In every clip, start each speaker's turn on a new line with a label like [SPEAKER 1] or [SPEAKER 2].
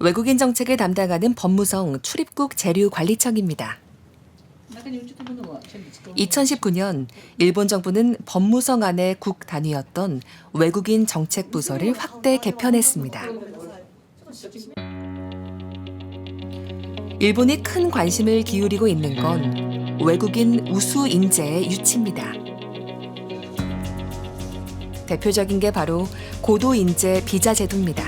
[SPEAKER 1] 외국인 정책을 담당하는 법무성 출입국 재류관리청입니다. 2019년 일본 정부는 법무성 안의 국 단위였던 외국인 정책 부서를 확대 개편했습니다. 일본이 큰 관심을 기울이고 있는 건 외국인 우수 인재의 유치입니다. 대표적인 게 바로 고도 인재 비자 제도입니다.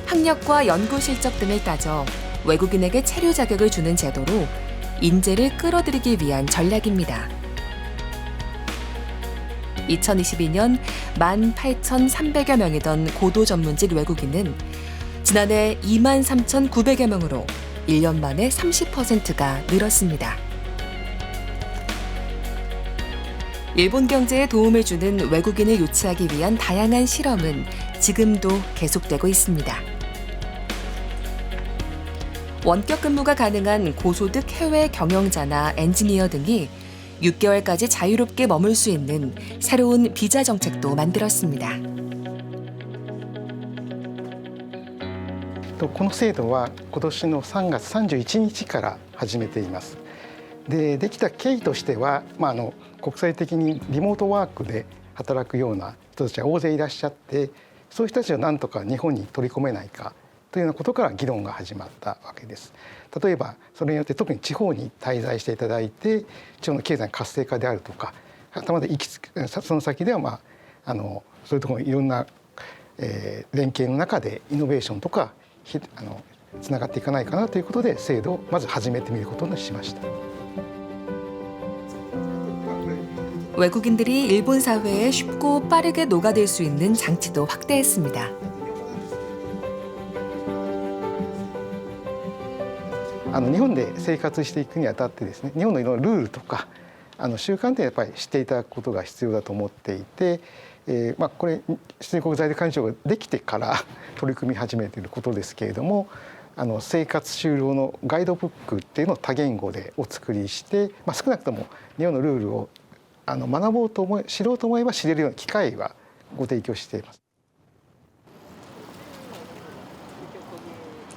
[SPEAKER 1] 학력과 연구 실적 등을 따져 외국인에게 체류 자격을 주는 제도로 인재를 끌어들이기 위한 전략입니다. 2022년 18,300여 명이던 고도 전문직 외국인은 지난해 23,900여 명으로 1년 만에 30%가 늘었습니다. 일본 경제에 도움을 주는 외국인을 유치하기 위한 다양한 실험은 지금도 계속되고 있습니다. 원격 근무가 가능한 고소득 해외 경영자나 엔지니어 등이 6개월까지 자유롭게 머물 수 있는 새로운 비자 정책도 만들었습니다.
[SPEAKER 2] この制度は今年の3月31日から始めています。できた経緯としては、国際的にリモートワークで働くような人たちが大勢いらっしゃって、そういう人たちをなんとか日本に取り込めないかというようなことから議論が始まったわけです。例えばそれによって特に地方に滞在していただいて地方の経済活性化であるとか、その先では、そういうところいろんな、連携の中でイノベーションとかつながっていかないかなということで制度をまず始めてみることにしました。
[SPEAKER 1] 외국인들이 일본 사회에 쉽고 빠르게 녹아들 수 있는 장치도 확대했습니다.
[SPEAKER 2] 日本で生活していくにあたってですね、日本のいろんなルールとか習慣ってやっぱり知っていただくことが必要だと思っていて、これ出入国在留管理省ができてから取り組み始めていることですけれども、生活就労のガイドブックっていうのを多言語でお作りして、少なくとも日本のルールを学ぼうと知ろうと思えば知れるような機会はご提供しています。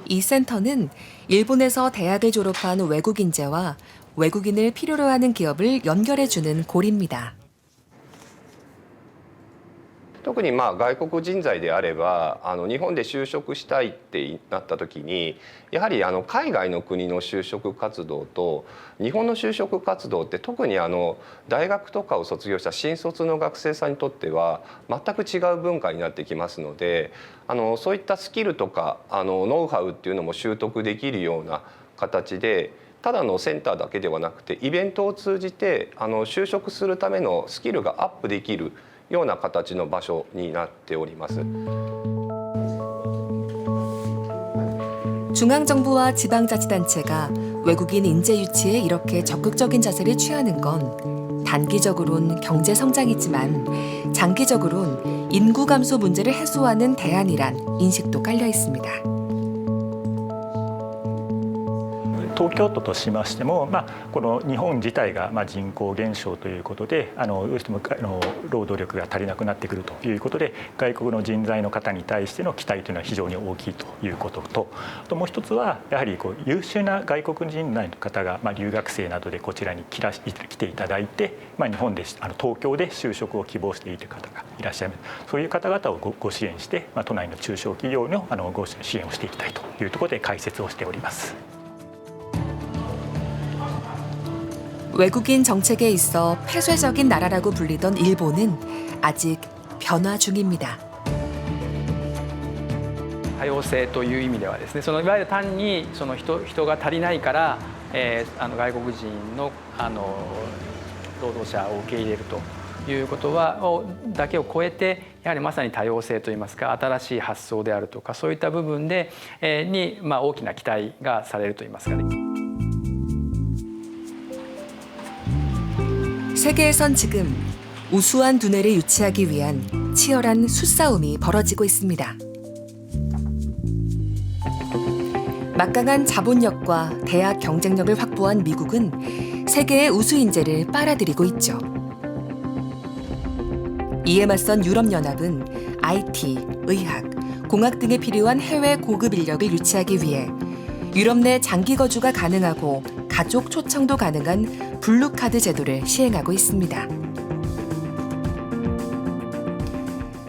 [SPEAKER 1] 이 센터는 일본에서 대학을 졸업한 외국 인재와 외국인을 필요로 하는 기업을 연결해주는 고리입니다.
[SPEAKER 3] 特に外国人材であれば日本で就職したいってなった時にやはり海外の国の就職活動と日本の就職活動って特に大学とかを卒業した新卒の学生さんにとっては全く違う文化になってきますのでそういったスキルとかノウハウっていうのも習得できるような形でただのセンターだけではなくてイベントを通じて就職するためのスキルがアップできるような形の場所になっております。
[SPEAKER 1] 중앙정부와 지방자치단체가 외국인 인재 유치에 이렇게 적극적인 자세를 취하는 건 단기적으론 경제 성장이지만 장기적으론 인구 감소 문제를 해소하는 대안이란 인식도 깔려 있습니다.
[SPEAKER 4] 東京都としましても、この日本自体が人口減少ということでどうしても労働力が足りなくなってくるということで外国の人材の方に対しての期待というのは非常に大きいということとあともう一つはやはり優秀な外国人材の方が留学生などでこちらに来ていただいて日本で東京で就職を希望している方がいらっしゃいますそういう方々をご支援して都内の中小企業のご支援をしていきたいというところで開設をしております。
[SPEAKER 1] 외국인 정책에 있어 폐쇄적인 나라라고 불리던 일본은 아직 변화 중입니다.
[SPEAKER 5] 多様性という意味ではですね、いわゆる単に人が足りないから、外国人の労働者を受け入れるということだけを超えてやはりまさに多様性といいますか新しい発想であるとかそういった部分で大きな期待がされるといいますかね。
[SPEAKER 1] 세계에선 지금 우수한 두뇌를 유치하기 위한 치열한 수싸움이 벌어지고 있습니다. 막강한 자본력과 대학 경쟁력을 확보한 미국은 세계의 우수 인재를 빨아들이고 있죠. 이에 맞선 유럽연합은 IT, 의학, 공학 등에 필요한 해외 고급 인력을 유치하기 위해 유럽 내 장기 거주가 가능하고 가족 초청도 가능한 블루카드 제도를 시행하고 있습니다.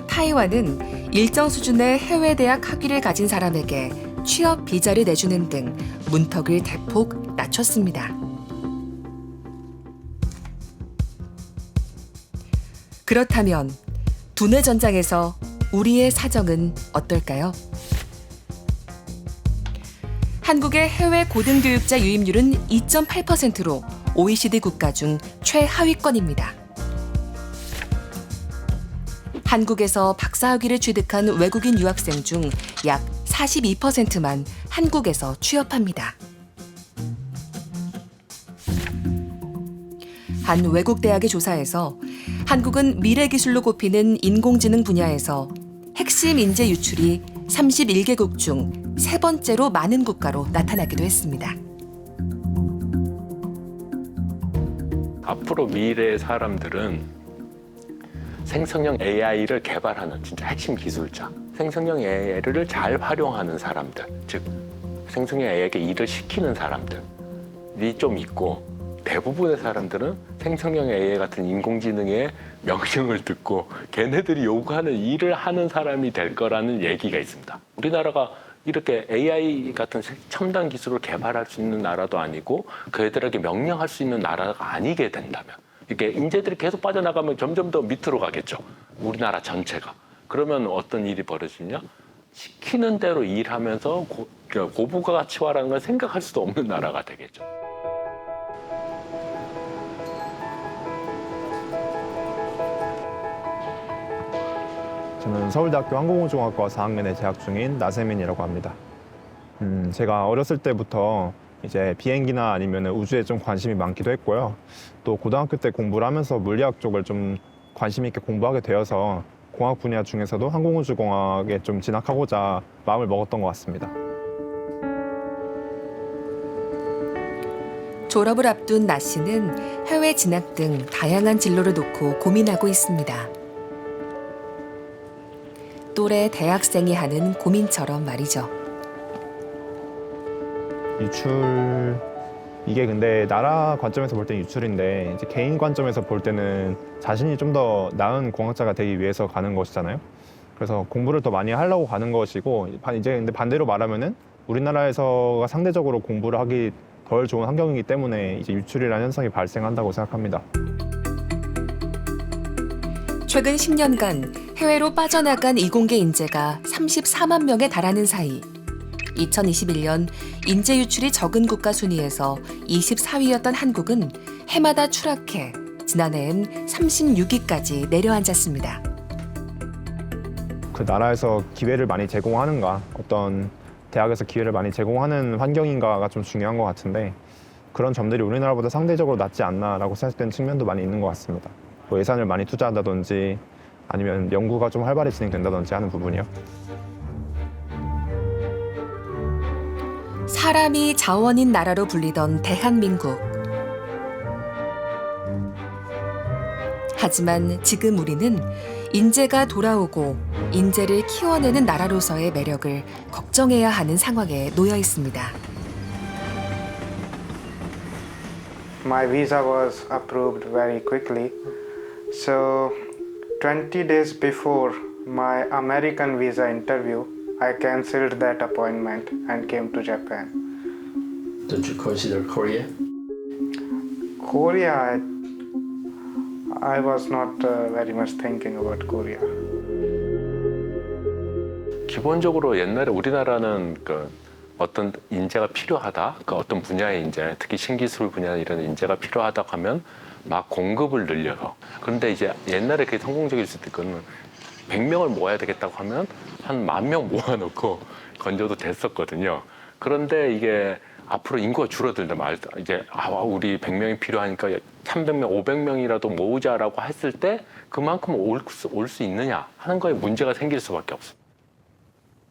[SPEAKER 1] 타이완은 일정 수준의 해외 대학 학위를 가진 사람에게 취업 비자를 내주는 등 문턱을 대폭 낮췄습니다. 그렇다면 두뇌 전장에서 우리의 사정은 어떨까요? 한국의 해외 고등교육자 유입률은 2.8%로 OECD 국가 중 최하위권입니다. 한국에서 박사학위를 취득한 외국인 유학생 중 약 42%만 한국에서 취업합니다. 한 외국 대학의 조사에서 한국은 미래 기술로 꼽히는 인공지능 분야에서 핵심 인재 유출이 31개국 중 3번째로 많은 국가로 나타나기도 했습니다.
[SPEAKER 6] 앞으로 미래의 사람들은 생성형 AI를 개발하는 진짜 핵심 기술자, 생성형 AI를 잘 활용하는 사람들, 즉 생성형 AI에게 일을 시키는 사람들이 좀 있고, 대부분의 사람들은 생성형 AI 같은 인공지능의 명령을 듣고 걔네들이 요구하는 일을 하는 사람이 될 거라는 얘기가 있습니다. 우리나라가 이렇게 AI 같은 첨단 기술을 개발할 수 있는 나라도 아니고 그 애들에게 명령할 수 있는 나라가 아니게 된다면, 이게 인재들이 계속 빠져나가면 점점 더 밑으로 가겠죠. 우리나라 전체가. 그러면 어떤 일이 벌어지냐? 시키는 대로 일하면서 고부가 가치화라는 걸 생각할 수도 없는 나라가 되겠죠.
[SPEAKER 7] 저는 서울대학교 항공우주공학과 4학년에 재학 중인 나세민이라고 합니다. 제가 어렸을 때부터 이제 비행기나 아니면 우주에 좀 관심이 많기도 했고요. 또 고등학교 때 공부를 하면서 물리학 쪽을 좀 관심 있게 공부하게 되어서 공학 분야 중에서도 항공우주공학에 좀 진학하고자 마음을 먹었던 것 같습니다.
[SPEAKER 1] 졸업을 앞둔 나 씨는 해외 진학 등 다양한 진로를 놓고 고민하고 있습니다. 또래 대학생이 하는 고민처럼 말이죠.
[SPEAKER 7] 유출, 이게 근데 나라 관점에서 볼 때는 유출인데 이제 개인 관점에서 볼 때는 자신이 좀 더 나은 공학자가 되기 위해서 가는 것이잖아요. 그래서 공부를 더 많이 하려고 가는 것이고, 이제 근데 반대로 말하면은 우리나라에서가 상대적으로 공부를 하기 덜 좋은 환경이기 때문에 이제 유출이라는 현상이 발생한다고 생각합니다.
[SPEAKER 1] 최근 10년간 해외로 빠져나간 이공계 인재가 34만 명에 달하는 사이 2021년 인재 유출이 적은 국가 순위에서 24위였던 한국은 해마다 추락해 지난해엔 36위까지 내려앉았습니다.
[SPEAKER 7] 그 나라에서 기회를 많이 제공하는가, 어떤 대학에서 기회를 많이 제공하는 환경인가가 좀 중요한 것 같은데, 그런 점들이 우리나라보다 상대적으로 낫지 않나라고 생각되는 측면도 많이 있는 것 같습니다. 뭐 예산을 많이 투자한다든지 아니면 연구가 좀 활발히 진행된다든지 하는 부분이요.
[SPEAKER 1] 사람이 자원인 나라로 불리던 대한민국. 하지만 지금 우리는 인재가 돌아오고 인재를 키워내는 나라로서의 매력을 걱정해야 하는 상황에 놓여 있습니다.
[SPEAKER 8] My visa was approved very quickly. So 20 days before my American visa interview, I cancelled that appointment and came to Japan.
[SPEAKER 9] Don't you consider Korea?
[SPEAKER 8] Korea, I was not very much thinking about Korea.
[SPEAKER 6] 기본적으로 옛날에 우리나라는 어떤 인재가 필요하다, 어떤 분야의 인재, 특히 신기술 분야 이런 인재가 필요하다 하면 막 공급을 늘려서. 그런데 이제 옛날에 그게 성공적일 수 있거든. 100명을 모아야 되겠다고 하면 한 10,000명 모아놓고 건져도 됐었거든요. 그런데 이게 앞으로 인구가 줄어들다 말다 이제 우리 100명이 필요하니까 300명, 500명이라도 모으자라고 했을 때 그만큼 올 수 있느냐 하는 거에 문제가 생길 수밖에 없어요.